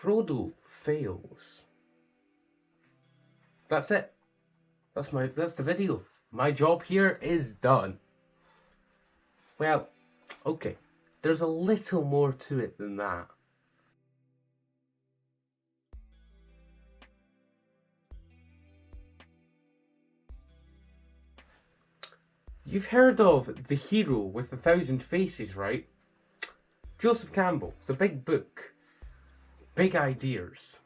Frodo fails. That's it. That's the video. My job here is done. Well, okay. There's a little more to it than that. You've heard of The Hero with a Thousand Faces, right? Joseph Campbell. It's a big book. Big ideas.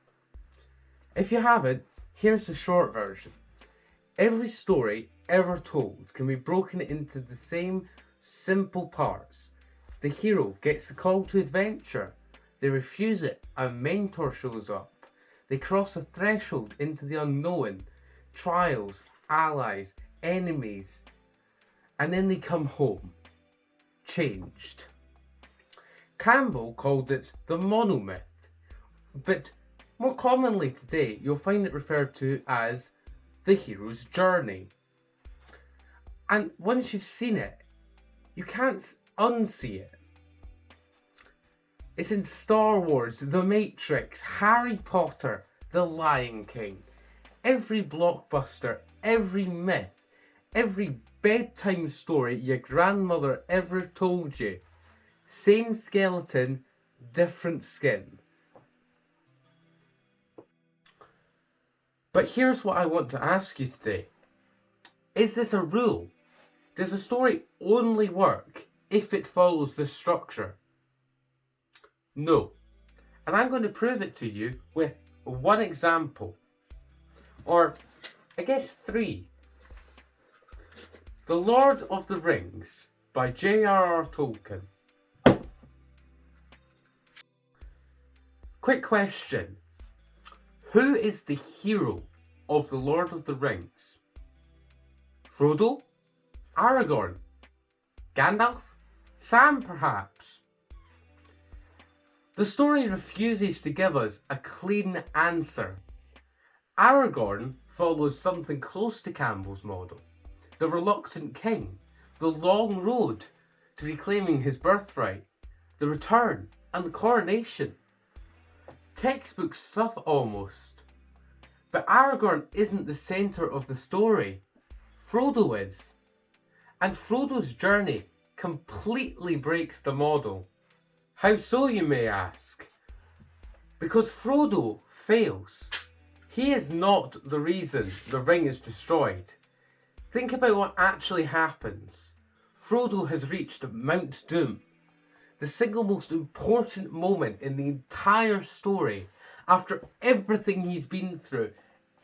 If you haven't, here's the short version. Every story ever told can be broken into the same simple parts. The hero gets the call to adventure. They refuse it. A mentor shows up. They cross a threshold into the unknown. Trials, allies, enemies. And then they come home. Changed. Campbell called it the monomyth. But more commonly today, you'll find it referred to as the hero's journey. And once you've seen it, you can't unsee it. It's in Star Wars, The Matrix, Harry Potter, The Lion King. Every blockbuster, every myth, every bedtime story your grandmother ever told you. Same skeleton, different skin. But here's what I want to ask you today. Is this a rule? Does a story only work if it follows this structure? No. And I'm going to prove it to you with one example. Or, I guess 3. The Lord of the Rings by J.R.R. Tolkien. Quick question. Who is the hero of The Lord of the Rings? Frodo? Aragorn? Gandalf? Sam, perhaps? The story refuses to give us a clean answer. Aragorn follows something close to Campbell's model. The reluctant king, the long road to reclaiming his birthright, the return and the coronation. Textbook stuff almost. But Aragorn isn't the centre of the story. Frodo is. And Frodo's journey completely breaks the model. How so, you may ask? Because Frodo fails. He is not the reason the ring is destroyed. Think about what actually happens. Frodo has reached Mount Doom, the single most important moment in the entire story. After everything he's been through,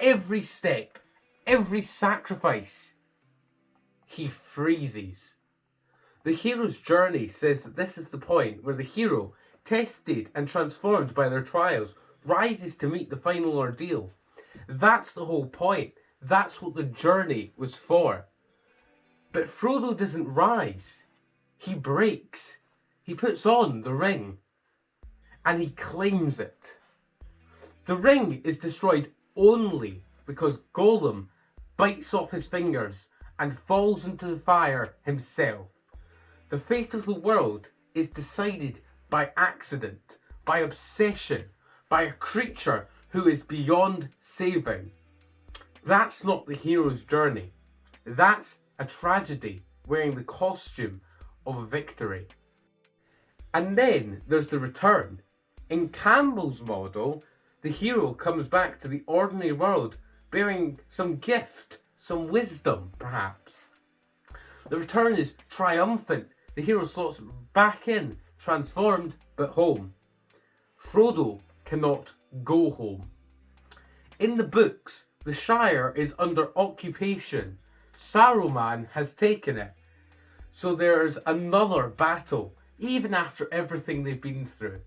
every step, every sacrifice, he freezes. The hero's journey says that this is the point where the hero, tested and transformed by their trials, rises to meet the final ordeal. That's the whole point. That's what the journey was for. But Frodo doesn't rise. He breaks. He puts on the ring. And he claims it. The ring is destroyed only because Gollum bites off his fingers and falls into the fire himself. The fate of the world is decided by accident, by obsession, by a creature who is beyond saving. That's not the hero's journey. That's a tragedy wearing the costume of a victory. And then there's the return. In Campbell's model, the hero comes back to the ordinary world bearing some gift, some wisdom, perhaps. The return is triumphant. The hero slots back in, transformed, but home. Frodo cannot go home. In the books, the Shire is under occupation. Saruman has taken it. So there's another battle, even after everything they've been through.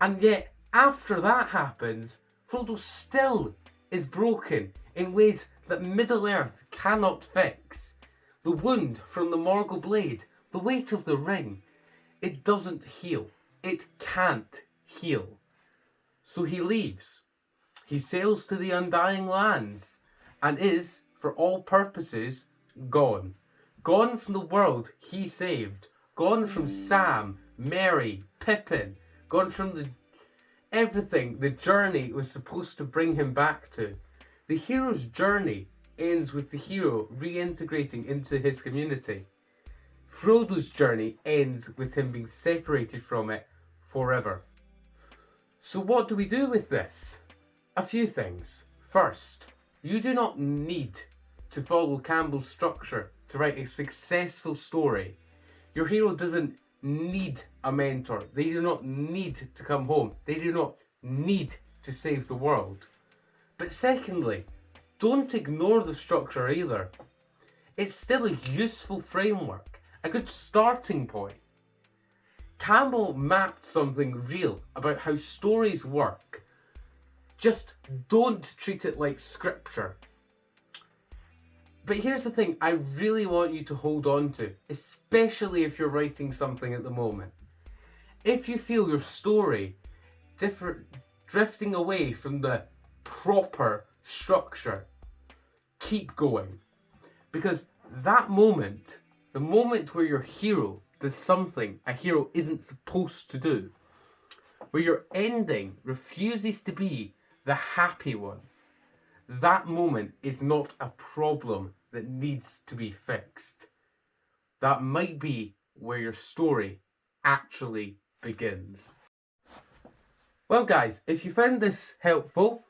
And yet, after that happens, Frodo still is broken in ways that Middle-earth cannot fix. The wound from the Morgul blade, the weight of the ring, it doesn't heal. It can't heal. So he leaves. He sails to the Undying Lands and is, for all purposes, gone. Gone from the world he saved. Gone from Sam, Merry, Pippin. Gone from everything the journey was supposed to bring him back to. The hero's journey ends with the hero reintegrating into his community. Frodo's journey ends with him being separated from it forever. So what do we do with this? A few things. First, you do not need to follow Campbell's structure to write a successful story. Your hero doesn't need a mentor. They do not need to come home. They do not need to save the world. But secondly, don't ignore the structure either. It's still a useful framework, a good starting point. Campbell mapped something real about how stories work. Just don't treat it like scripture. But here's the thing I really want you to hold on to, especially if you're writing something at the moment. If you feel your story drifting away from the proper structure, keep going. Because that moment, the moment where your hero does something a hero isn't supposed to do, where your ending refuses to be the happy one, that moment is not a problem that needs to be fixed. That might be where your story actually begins. Well guys, if you found this helpful,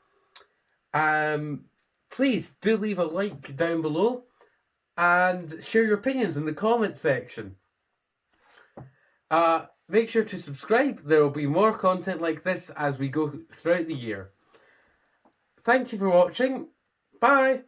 please do leave a like down below and share your opinions in the comment section. Make sure to subscribe. There will be more content like this as we go throughout the year. Thank you for watching. Bye!